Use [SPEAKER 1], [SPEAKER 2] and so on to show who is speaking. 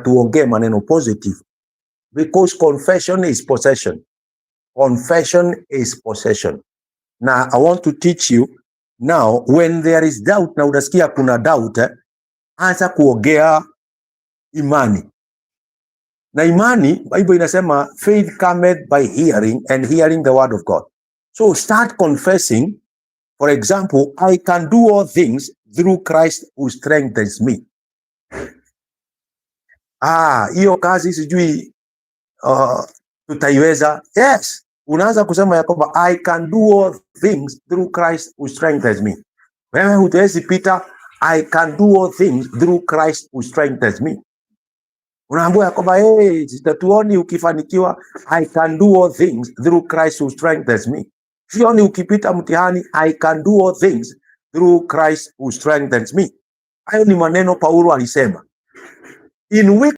[SPEAKER 1] tuongee maneno positive, because confession is possession. Confession is possession. Now I want to teach you now, when there is doubt, na unasikia kuna doubt, anza kuongea imani. Na imani, Bible inasema faith cometh by hearing, and hearing the word of God. So start confessing. For example, I can do all things through Christ who strengthens me. Hiyo kazi sijui tutaiweza. Yes, unaanza kusema ya kwamba I can do all things through Christ who strengthens me. Wewe hutawezi pita I can do all things through Christ who strengthens me. Unaambiwa ya kwamba sitatuoni ukifanikiwa, I can do all things through Christ who strengthens me. Sioni ukipita mtihani, I can do all things through Christ who strengthens me. Hayo ni maneno Paulo alisema. In